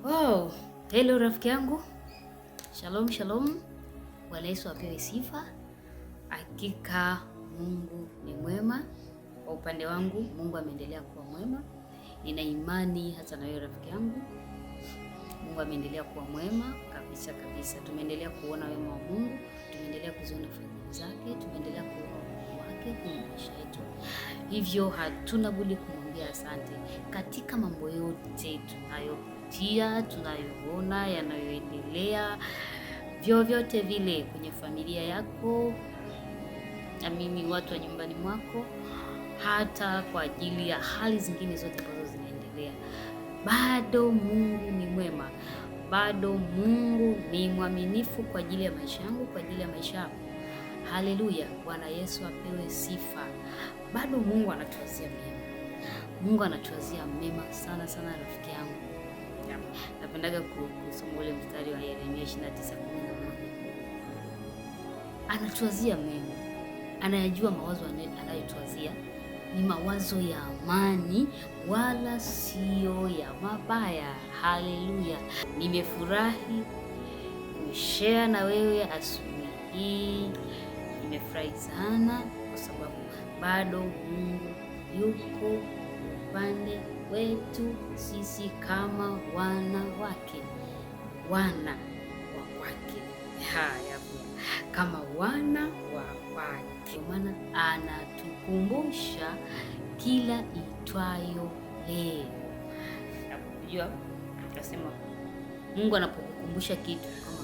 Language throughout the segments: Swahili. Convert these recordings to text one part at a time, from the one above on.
Wow, hello rafiki yangu. Shalom, shalom. Bwana Yesu apewe sifa. Hakika Mungu ni mwema. Kwa upande wangu Mungu ameendelea kuwa mwema. Nina imani hata na wewe rafiki yangu. Mungu ameendelea kuwa mwema kabisa kabisa. Tumeendelea kuona wema wa Mungu, tumeendelea kuziona fadhili zake, tumeendelea kuona ukuu wake kwenye maisha yetu. Hivyo hatuna budi kumwambia asante katika mambo yote tunayoona yanayoendelea, vyovyote vile kwenye familia yako na mimi, watu wa nyumbani mwako, hata kwa ajili ya hali zingine zote ambazo zinaendelea. Bado Mungu ni mwema, bado Mungu ni mwaminifu kwa ajili ya maisha yangu, kwa ajili ya maisha yako. Haleluya, Bwana Yesu apewe sifa. Bado Mungu anatuwazia mema, Mungu anatuwazia mema sana sana rafiki yangu. Napendaga kusoma ule mstari wa Yeremia 29:11. Anatuwazia mema, anayajua mawazo anayotuwazia ni mawazo ya amani, wala sio ya mabaya. Haleluya, nimefurahi kushare na wewe asubuhi hii. Nimefurahi sana kwa sababu bado Mungu yuko upande wetu sisi kama wana wake, wana wa kwake. Haya, kama wana wa kwake, maana anatukumbusha kila itwayo leo. Unajua, tunasema Mungu anapokukumbusha kitu kama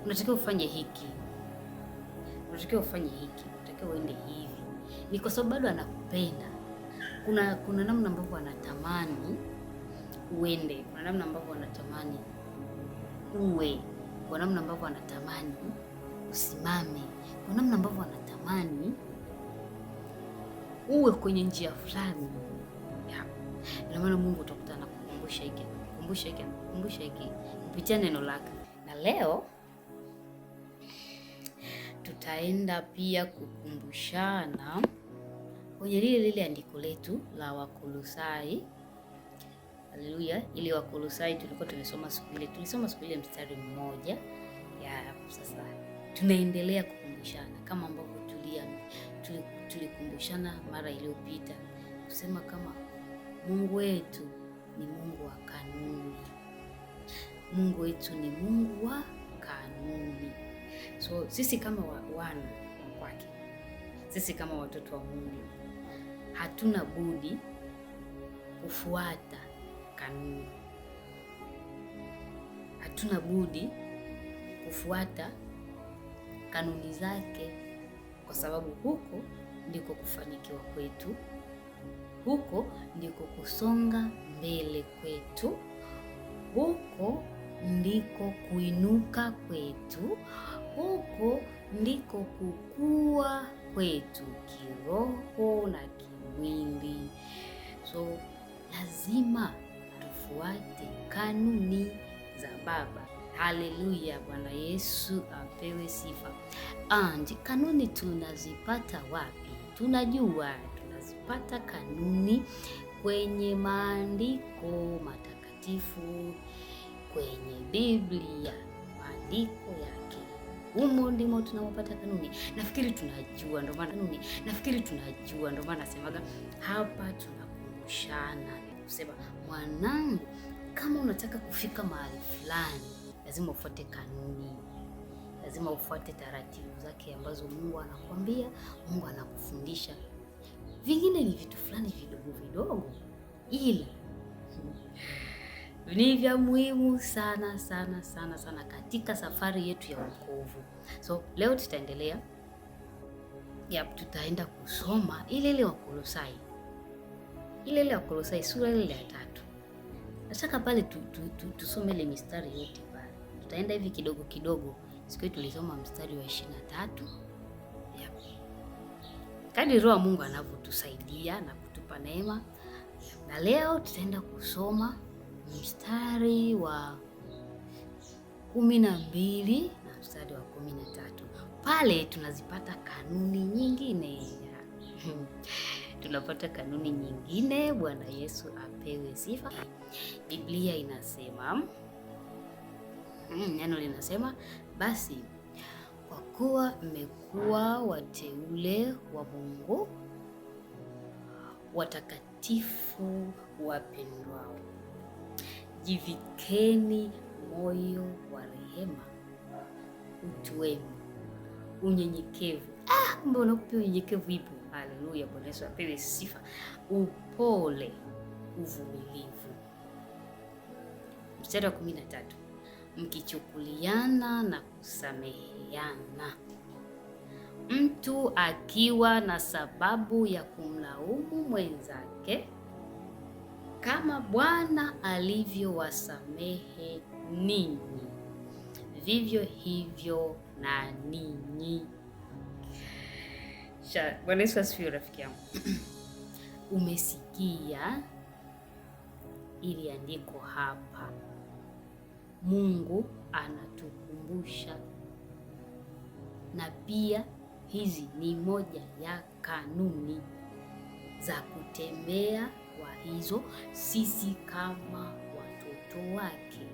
unatakiwa ufanye hiki, unatakiwa ufanye hiki, unatakiwa uende hivi, ni kwa sababu bado anakupenda. Kuna namna ambavyo anatamani uende, kuna namna ambavyo anatamani uwe, kuna namna ambavyo anatamani usimame, kuna namna ambavyo anatamani uwe kwenye njia fulani. Ndio maana Mungu utakuta anakukumbusha hiki, kukumbusha hiki kupitia neno lake. Na leo tutaenda pia kukumbushana kwenye lile andiko letu la Wakolosai. Haleluya, ile Wakolosai tulikuwa tumesoma siku ile mstari mmoja. Sasa tunaendelea kukumbushana kama ambavyo tulikumbushana mara iliyopita, kusema kama Mungu wetu ni Mungu wa kanuni. Mungu wetu ni Mungu wa kanuni. So sisi kama wana wa kwake, sisi kama watoto wa Mungu, hatuna budi kufuata kanuni. Hatuna budi kufuata kanuni zake, kwa sababu huko ndiko kufanikiwa kwetu, huko ndiko kusonga mbele kwetu, huko ndiko kuinuka kwetu, huko ndiko kukua kwetu kiroho na kimwili. So lazima tufuate kanuni za Baba. Haleluya, Bwana Yesu apewe sifa. Kanuni tunazipata wapi? Tunajua tunazipata kanuni kwenye maandiko matakatifu, kwenye Biblia, maandiko yake. Humo ndimo tunapata kanuni. Nafikiri tunajua, ndio maana nasemaga hapa tunakumbushana kusema, mwanangu, kama unataka kufika mahali fulani, lazima ufuate kanuni, lazima ufuate taratibu zake ambazo Mungu anakuambia, Mungu anakufundisha. Vingine ni vitu fulani vidogo vidogo, ila ni vya muhimu sana sana sana sana katika safari yetu ya wokovu. So leo tutaendelea, tutaenda kusoma ile Wakolosai, ile Wakolosai sura ile ya 3. Nataka pale tusome ile mistari yote pale. Tutaenda hivi kidogo kidogo. Siku hiyo tulisoma mstari wa 23. Kadri Roho Mungu anavyotusaidia na kutupa neema. Na leo tutaenda kusoma mstari wa 12 na mstari wa 13. Pale tunazipata kanuni nyingine. tunapata kanuni nyingine. Bwana Yesu apewe sifa. Biblia inasema, neno linasema, basi kwa kuwa mmekuwa wateule wa Mungu, watakatifu wapendwao, jivikeni moyo wa rehema, utu wema, unyenyekevu. Kumbe unakupa unyenyekevu ipo. Haleluya, Bwana Yesu apewe sifa. Upole, uvumilivu. Mstari wa 13, mkichukuliana na kusameheana, mtu akiwa na sababu ya kumlaumu mwenzake, kama Bwana alivyowasamehe ninyi, vivyo hivyo na ninyi. Bwana Yesu asifiwe, rafiki yangu. Umesikia ili andiko hapa. Mungu anatukumbusha, na pia hizi ni moja ya kanuni za kutembea kwa hizo sisi kama watoto wake.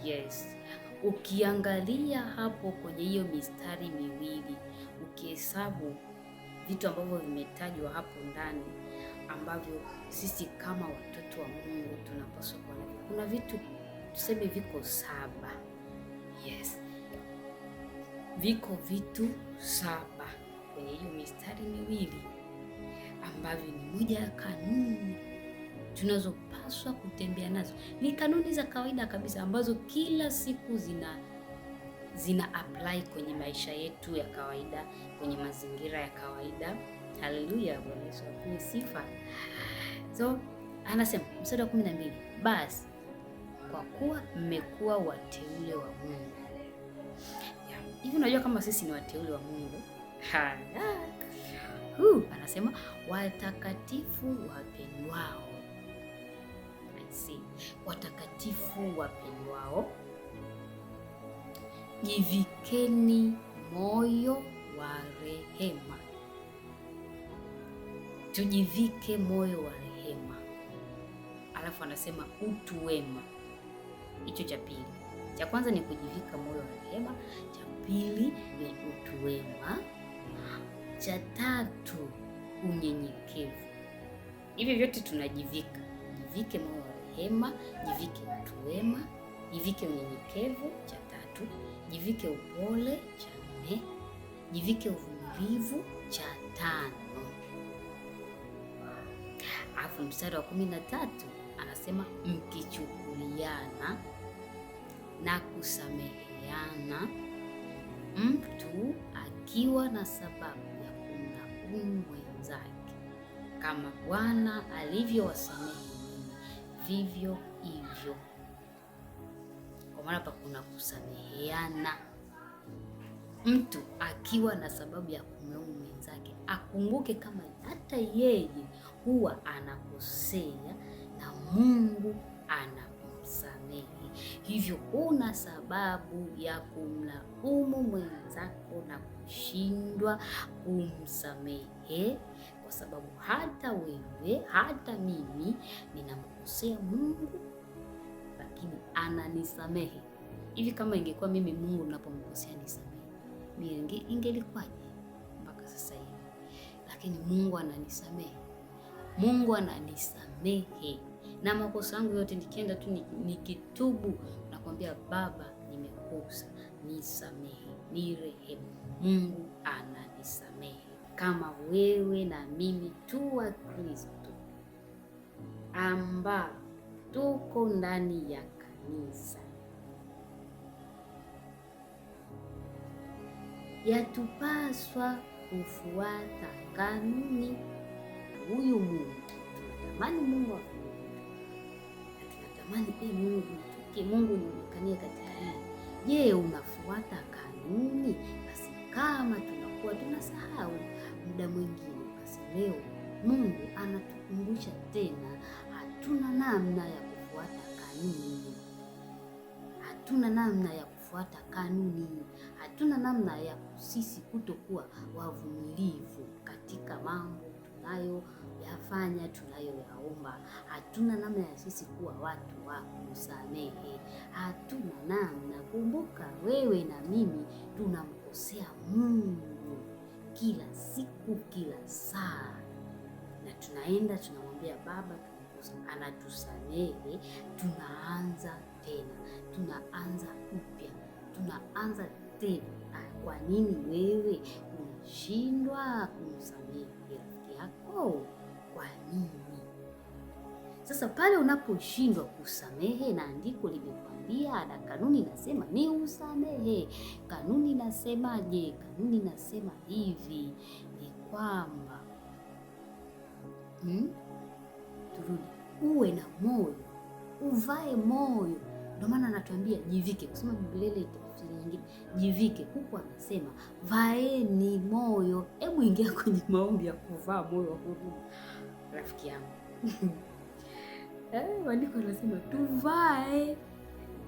Yes. Ukiangalia hapo kwenye hiyo mistari miwili, ukihesabu vitu ambavyo vimetajwa hapo ndani ambavyo sisi kama watoto wa Mungu tunapaswa kuwa navyo, kuna vitu tuseme viko 7. Yes. Viko vitu 7 kwenye hiyo mistari miwili ambavyo ni moja ya kanuni tunazopaswa kutembea nazo. Ni kanuni za kawaida kabisa ambazo kila siku zina apply kwenye maisha yetu ya kawaida, kwenye mazingira ya kawaida. Haleluya, Bwana Yesu apewe sifa. So anasema mstari wa 12, basi kwa kuwa mmekuwa wateule wa Mungu. Hivi unajua kama sisi ni wateule wa Mungu? Anasema watakatifu wapendwao. Watakatifu wapendwao, jivikeni moyo wa rehema. Tujivike moyo wa rehema. Alafu anasema utu wema. Hicho cha pili. Cha kwanza ni kujivika moyo wa rehema, cha pili ni utu wema, cha tatu unyenyekevu. Hivi vyote tunajivika. Jivike moyo wa rehema, jivike utu wema, jivike unyenyekevu, cha tatu, jivike upole, cha 4, jivike uvumilivu, cha 5. Alafu mstari wa 13 anasema mkichukuliana na kusameheana, mtu akiwa na sababu ya kumlaumu mwenzake, kama Bwana alivyowasamehe ninyi, vivyo hivyo. Kwa maana hapa kuna kusameheana. Mtu akiwa na sababu ya kumlaumu mwenzake, akumbuke kama hata yeye huwa anakosea na Mungu anamsamehe. Hivyo una sababu ya kumlaumu mwenzako na kushindwa kumsamehe, kwa sababu hata wewe, hata mimi ninamkosea Mungu, lakini ananisamehe. Hivi kama ingekuwa mimi Mungu ninapomkosea nisamehe, mimi ingelikuwaje mpaka sasa hivi? Lakini Mungu ananisamehe. Mungu ananisamehe. Na makosa yangu yote nikienda tu nikitubu, nakwambia Baba, nimekosa, nisamehe, nirehemu. Mungu ananisamehe. Kama wewe na mimi tu wa Kristo ambao tuko ndani ya kanisa, yatupaswa kufuata kanuni huyu Mungu. Tunatamani Mungu afuate. Tunatamani Mungu mtukie, Mungu nionekanie katika hili. Je, unafuata kanuni? Basi kama tunakuwa tunasahau muda mwingine, basi leo Mungu anatukumbusha tena, hatuna namna ya kufuata kanuni. Hatuna namna ya kufuata kanuni. Hatuna namna ya sisi kutokuwa wavumilivu katika katika mambo tunayoyafanya, tunayoyaomba. Hatuna namna ya sisi kuwa watu wa kusamehe, hatuna namna. Kumbuka wewe na mimi tunamkosea Mungu kila siku, kila saa, na tunaenda tunamwambia Baba, anatusamehe, tunaanza tena, tunaanza upya, tunaanza tena. Kwa nini wewe unashindwa kumsamehe rafiki yako? Kwa nini? Sasa pale unaposhindwa kusamehe, na andiko limekwambia na kanuni nasema ni usamehe. Kanuni nasemaje? Kanuni nasema hivi, ni kwamba turudi, uwe na moyo, uvae moyo. Ndio maana anatuambia jivike, kusema Biblia ile tafsiri nyingine jivike, huku anasema vaeni moyo. Hebu ingia kwenye maombi ya kuvaa moyo wa huruma, rafiki yangu. Maandiko anasema tuvae.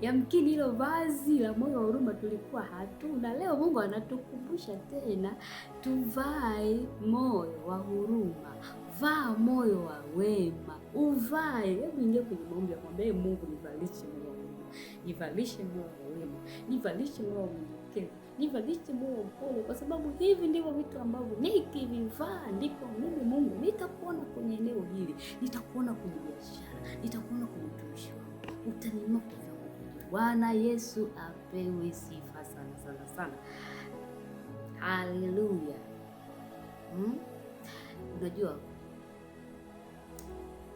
Yamkini hilo vazi la moyo wa huruma tulikuwa hatuna. Leo Mungu anatukumbusha tena tuvae moyo wa huruma. Vaa moyo wa wema, uvae. Hebu ingia kwenye maombi ya kumwambia Mungu, nivalishe moyo wa huruma, nivalishe moyo wa wema, nivalishe moyo wa unyenyekevu, nivalishe moyo wa upole, kwa sababu hivi ndivyo vitu ambavyo nikivivaa ndipo mimi Mungu nitakuona kwenye eneo hili, nitakuona kwenye biashara, nitakuona kwenye utumishi wangu, utaniinua kwa viwango. Bwana Yesu apewe sifa sana sana sana. Haleluya. Unajua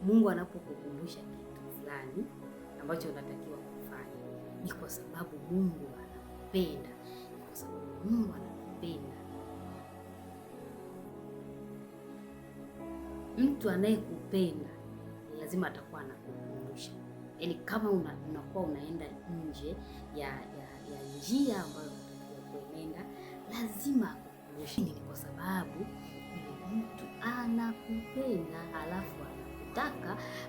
Mungu anapokukumbusha kitu fulani ambacho unatakiwa kufanya, ni kwa sababu Mungu anakupenda, kwa sababu Mungu anakupenda. Mtu anayekupenda lazima atakuwa anakukumbusha. Yaani kama unakuwa unaenda nje ya njia ambayo unatakiwa kuenda, lazima akukumbushe. Ni kwa sababu mtu anakupenda, halafu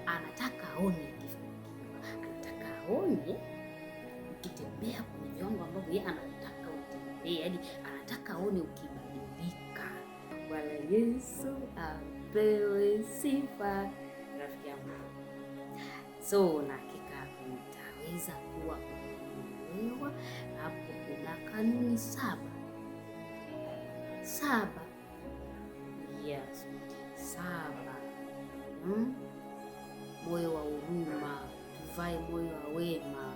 anataka aone ukifanikiwa, anataka aone ukitembea kwenye viwango ambavyo yeye anataka utembee, yaani anataka aone ukibadilika. Bwana Yesu apewe sifa, rafiki yangu. So na hakika utaweza kuwa umeelewa. Hapo kuna kanuni 7. Yes, 7. Moyo wa huruma, tuvae moyo wa wema,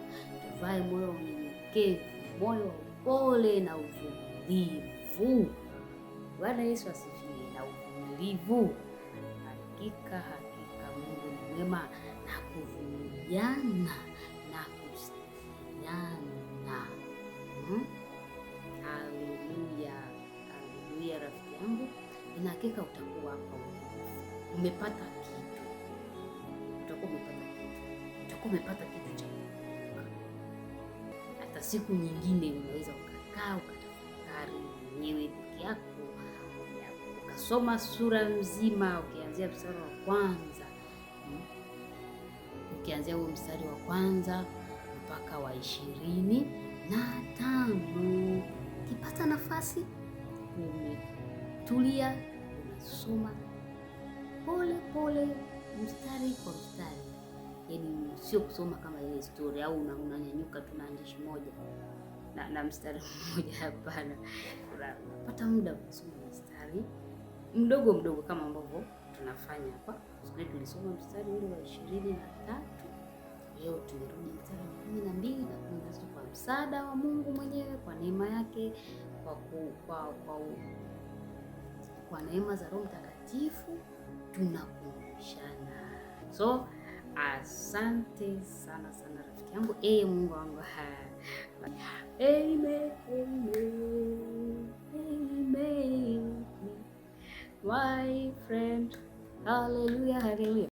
tuvae moyo wa unyenyekevu, moyo wa upole na uvumilivu. Bwana Yesu asifiwe. Na uvumilivu, hakika Mungu ni mwema, na kuvumiliana na kusameheana. Haleluya, haleluya rafiki yangu. Ina hakika utakuwa hapa umepata kitu, utakuwa umepata kitu cha kukumbuka. Hata siku nyingine unaweza ukakaa ukatafakari mwenyewe peke yako, ukasoma sura nzima, ukianzia mstari wa kwanza, ukianzia huo mstari wa kwanza mpaka wa 25. Ukipata nafasi, umetulia, unasoma pole pole, mstari kwa mstari. Yaani sio kusoma kama ile story au unanyanyuka tu na andishi moja na mstari mmoja, hapana. Unapata muda kusoma mstari mdogo mdogo kama ambavyo tunafanya hapa. Siku tulisoma mstari ule wa 23, leo tumerudi mstari wa 12 na kuanza kwa msaada wa Mungu mwenyewe, kwa neema yake, kwa neema za Roho Mtakatifu tunakumbushana. So asante sana sana rafiki yangu, Mungu wangu. Amen, amen, amen, my friend. Hallelujah, hallelujah.